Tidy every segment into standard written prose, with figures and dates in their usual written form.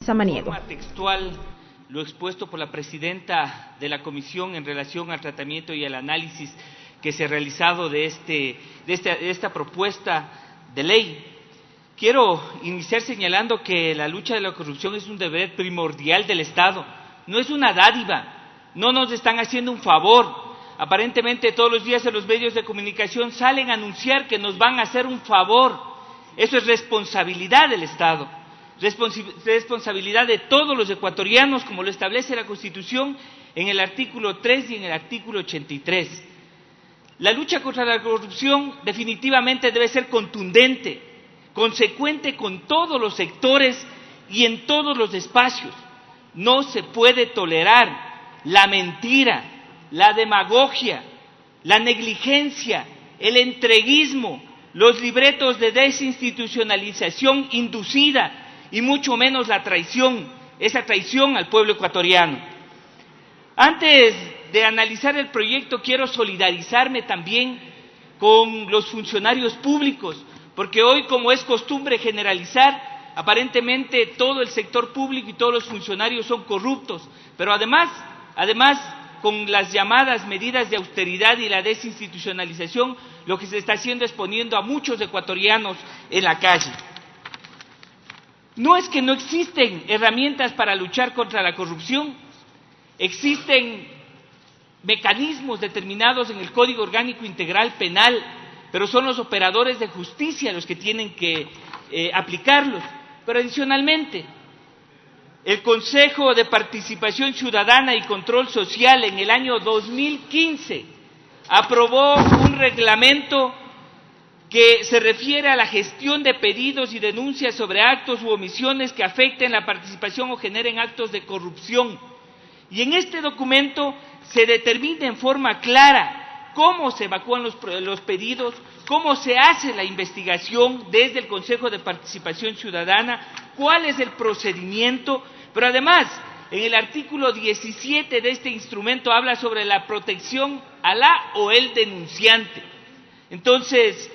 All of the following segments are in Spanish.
Samaniego. Textual lo expuesto por la presidenta de la comisión en relación al tratamiento y al análisis que se ha realizado de esta propuesta de ley. Quiero iniciar señalando que la lucha de la corrupción es un deber primordial del Estado, no es una dádiva, no nos están haciendo un favor. Aparentemente todos los días en los medios de comunicación salen a anunciar que nos van a hacer un favor. Eso es responsabilidad del Estado, responsabilidad de todos los ecuatorianos, como lo establece la Constitución en el artículo 3 y en el artículo 83. La lucha contra la corrupción definitivamente debe ser contundente, consecuente con todos los sectores y en todos los espacios. No se puede tolerar la mentira, la demagogia, la negligencia, el entreguismo, los libretos de desinstitucionalización inducida y mucho menos la traición, esa traición al pueblo ecuatoriano. Antes de analizar el proyecto, quiero solidarizarme también con los funcionarios públicos, porque hoy, como es costumbre generalizar, aparentemente todo el sector público y todos los funcionarios son corruptos, pero además, con las llamadas medidas de austeridad y la desinstitucionalización, lo que se está haciendo es poniendo a muchos ecuatorianos en la calle. No es que no existen herramientas para luchar contra la corrupción, existen mecanismos determinados en el Código Orgánico Integral Penal, pero son los operadores de justicia los que tienen que aplicarlos. Pero adicionalmente, el Consejo de Participación Ciudadana y Control Social en el año 2015 aprobó un reglamento que se refiere a la gestión de pedidos y denuncias sobre actos u omisiones que afecten la participación o generen actos de corrupción. Y en este documento se determina en forma clara cómo se evacúan los pedidos, cómo se hace la investigación desde el Consejo de Participación Ciudadana, cuál es el procedimiento, pero además, en el artículo 17 de este instrumento habla sobre la protección a la o el denunciante. Entonces,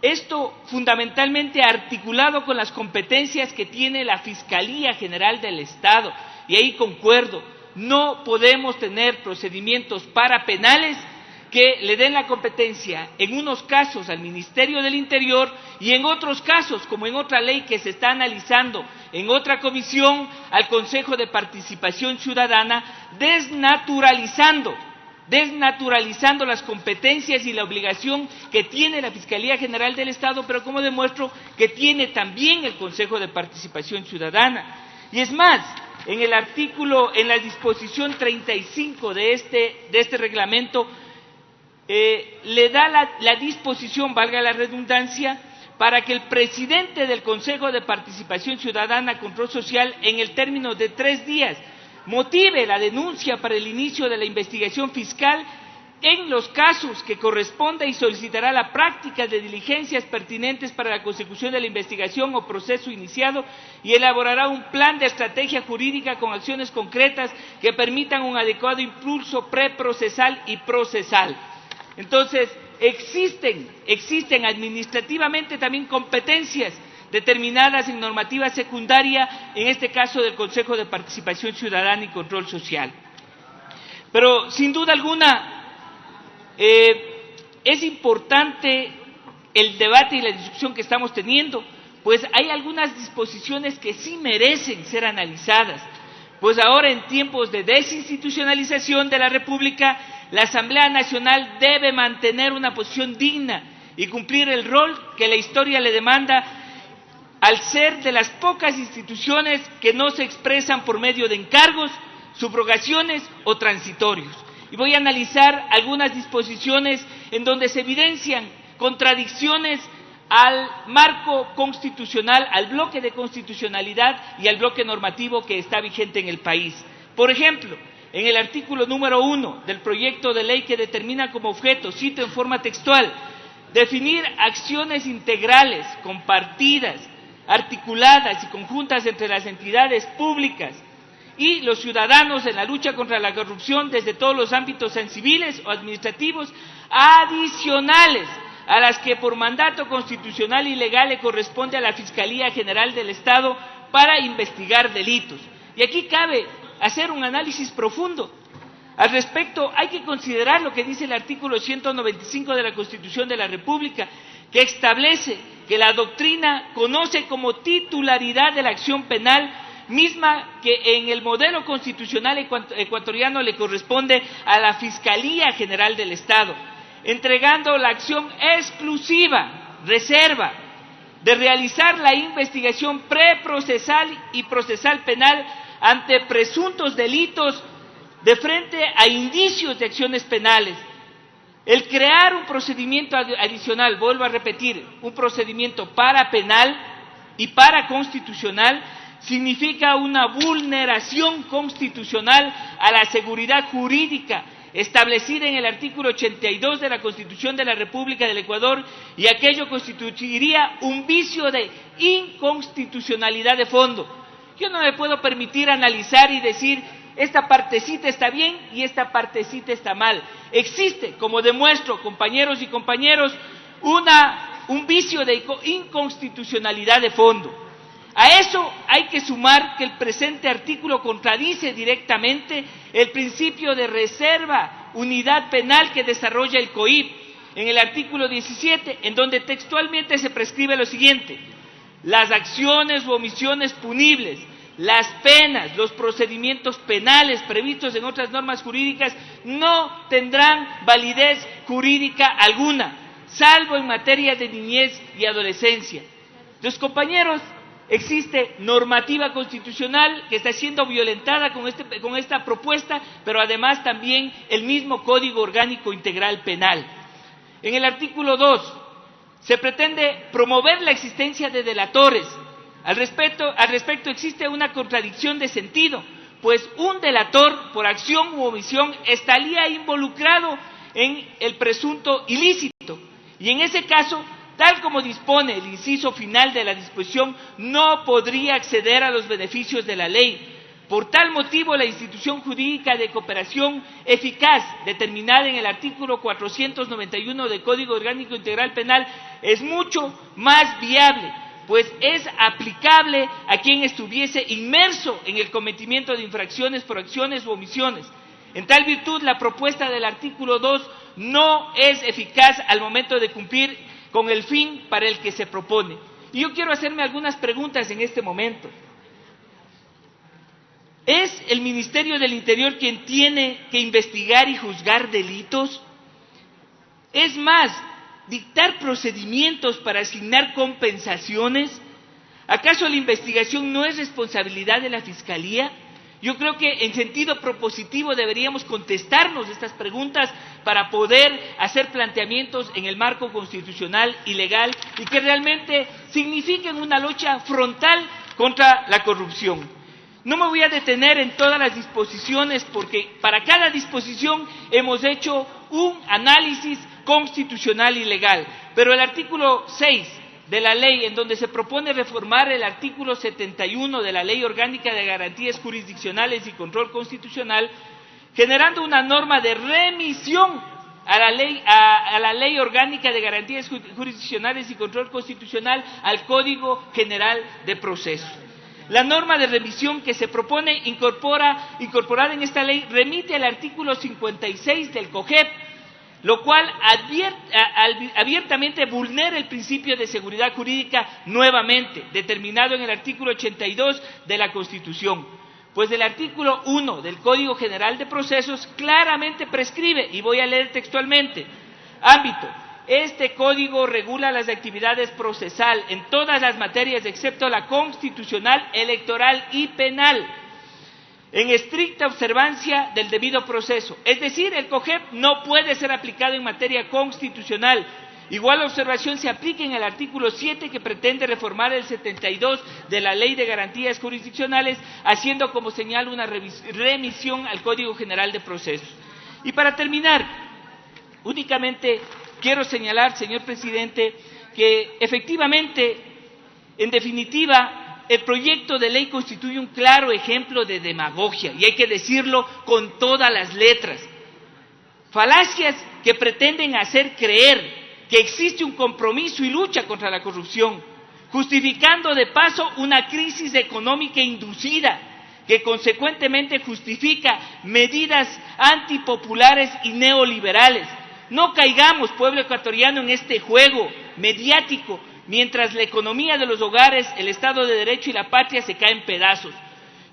esto fundamentalmente articulado con las competencias que tiene la Fiscalía General del Estado, y ahí concuerdo, no podemos tener procedimientos parapenales que le den la competencia en unos casos al Ministerio del Interior y en otros casos, como en otra ley que se está analizando en otra comisión, al Consejo de Participación Ciudadana, desnaturalizando las competencias y la obligación que tiene la Fiscalía General del Estado, pero como demuestro que tiene también el Consejo de Participación Ciudadana. Y es más, en la disposición 35 de este reglamento, le da la disposición, valga la redundancia, para que el presidente del Consejo de Participación Ciudadana, Control Social, en el término de 3 días, motive la denuncia para el inicio de la investigación fiscal en los casos que corresponda y solicitará la práctica de diligencias pertinentes para la consecución de la investigación o proceso iniciado y elaborará un plan de estrategia jurídica con acciones concretas que permitan un adecuado impulso preprocesal y procesal. Entonces, existen administrativamente también competencias determinadas en normativa secundaria, en este caso del Consejo de Participación Ciudadana y Control Social. Pero, sin duda alguna, es importante el debate y la discusión que estamos teniendo, pues hay algunas disposiciones que sí merecen ser analizadas, pues ahora en tiempos de desinstitucionalización de la República, la Asamblea Nacional debe mantener una posición digna y cumplir el rol que la historia le demanda al ser de las pocas instituciones que no se expresan por medio de encargos, subrogaciones o transitorios. Y voy a analizar algunas disposiciones en donde se evidencian contradicciones al marco constitucional, al bloque de constitucionalidad y al bloque normativo que está vigente en el país. Por ejemplo, en el artículo número 1 del proyecto de ley que determina como objeto, cito en forma textual, definir acciones integrales, compartidas, articuladas y conjuntas entre las entidades públicas y los ciudadanos en la lucha contra la corrupción desde todos los ámbitos civiles o administrativos, adicionales a las que por mandato constitucional y legal le corresponde a la Fiscalía General del Estado para investigar delitos. Y aquí cabe hacer un análisis profundo. Al respecto, hay que considerar lo que dice el artículo 195 de la Constitución de la República, que establece que la doctrina conoce como titularidad de la acción penal, misma que en el modelo constitucional ecuatoriano le corresponde a la Fiscalía General del Estado, entregando la acción exclusiva, reserva, de realizar la investigación preprocesal y procesal penal ante presuntos delitos de frente a indicios de acciones penales. El crear un procedimiento adicional, vuelvo a repetir, un procedimiento para penal y para constitucional, significa una vulneración constitucional a la seguridad jurídica establecida en el artículo 82 de la Constitución de la República del Ecuador, y aquello constituiría un vicio de inconstitucionalidad de fondo. Yo no me puedo permitir analizar y decir esta partecita está bien y esta partecita está mal. Existe, como demuestro, compañeros y compañeros, un vicio de inconstitucionalidad de fondo. A eso hay que sumar que el presente artículo contradice directamente el principio de reserva, unidad penal que desarrolla el COIP en el artículo 17, en donde textualmente se prescribe lo siguiente: las acciones u omisiones punibles, las penas, los procedimientos penales previstos en otras normas jurídicas no tendrán validez jurídica alguna, salvo en materia de niñez y adolescencia. Entonces, compañeros, existe normativa constitucional que está siendo violentada con esta propuesta, pero además también el mismo Código Orgánico Integral Penal. En el artículo 2 se pretende promover la existencia de delatores. Al respecto existe una contradicción de sentido, pues un delator por acción u omisión estaría involucrado en el presunto ilícito, y en ese caso, tal como dispone el inciso final de la disposición, no podría acceder a los beneficios de la ley. Por tal motivo, la institución jurídica de cooperación eficaz, determinada en el artículo 491 del Código Orgánico Integral Penal, es mucho más viable, pues es aplicable a quien estuviese inmerso en el cometimiento de infracciones por acciones u omisiones. En tal virtud, la propuesta del artículo 2 no es eficaz al momento de cumplir con el fin para el que se propone. Y yo quiero hacerme algunas preguntas en este momento. ¿Es el Ministerio del Interior quien tiene que investigar y juzgar delitos? Es más, dictar procedimientos para asignar compensaciones. ¿Acaso la investigación no es responsabilidad de la Fiscalía? Yo creo que en sentido propositivo deberíamos contestarnos estas preguntas para poder hacer planteamientos en el marco constitucional y legal y que realmente signifiquen una lucha frontal contra la corrupción. No me voy a detener en todas las disposiciones porque para cada disposición hemos hecho un análisis constitucional y legal, pero el artículo 6 de la ley, en donde se propone reformar el artículo 71 de la Ley Orgánica de Garantías Jurisdiccionales y Control Constitucional, generando una norma de remisión a la Ley Orgánica de Garantías Jurisdiccionales y Control Constitucional al Código General de Procesos. La norma de remisión que se propone incorporar en esta ley remite al artículo 56 del COGEP, lo cual abiertamente vulnera el principio de seguridad jurídica nuevamente, determinado en el artículo 82 de la Constitución. Pues el artículo 1 del Código General de Procesos claramente prescribe, y voy a leer textualmente: ámbito. Este código regula las actividades procesal en todas las materias excepto la constitucional, electoral y penal, en estricta observancia del debido proceso. Es decir, el COGEP no puede ser aplicado en materia constitucional. Igual observación se aplica en el artículo 7, que pretende reformar el 72 de la Ley de Garantías Jurisdiccionales, haciendo como señal una remisión al Código General de Procesos. Y para terminar, únicamente quiero señalar, señor presidente, que efectivamente, en definitiva, el proyecto de ley constituye un claro ejemplo de demagogia, y hay que decirlo con todas las letras. Falacias que pretenden hacer creer que existe un compromiso y lucha contra la corrupción, justificando de paso una crisis económica inducida, que consecuentemente justifica medidas antipopulares y neoliberales. No caigamos, pueblo ecuatoriano, en este juego mediático, mientras la economía de los hogares, el Estado de Derecho y la patria se caen en pedazos.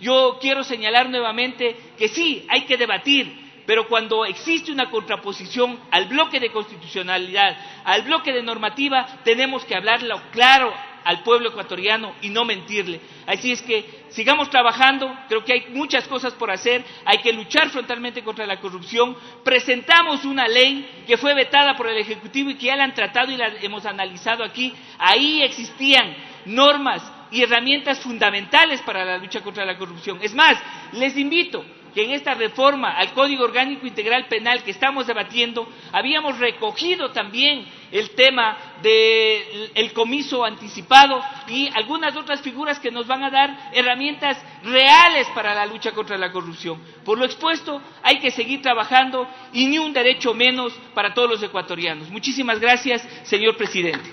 Yo quiero señalar nuevamente que sí, hay que debatir, pero cuando existe una contraposición al bloque de constitucionalidad, al bloque de normativa, tenemos que hablarlo claro al pueblo ecuatoriano y no mentirle. Así es que sigamos trabajando, creo que hay muchas cosas por hacer, hay que luchar frontalmente contra la corrupción. Presentamos una ley que fue vetada por el Ejecutivo y que ya la han tratado y la hemos analizado aquí. Ahí existían normas y herramientas fundamentales para la lucha contra la corrupción. Es más, les invito que en esta reforma al Código Orgánico Integral Penal que estamos debatiendo, habíamos recogido también el tema del comiso anticipado y algunas otras figuras que nos van a dar herramientas reales para la lucha contra la corrupción. Por lo expuesto, hay que seguir trabajando y ni un derecho menos para todos los ecuatorianos. Muchísimas gracias, señor presidente.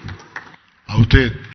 A usted.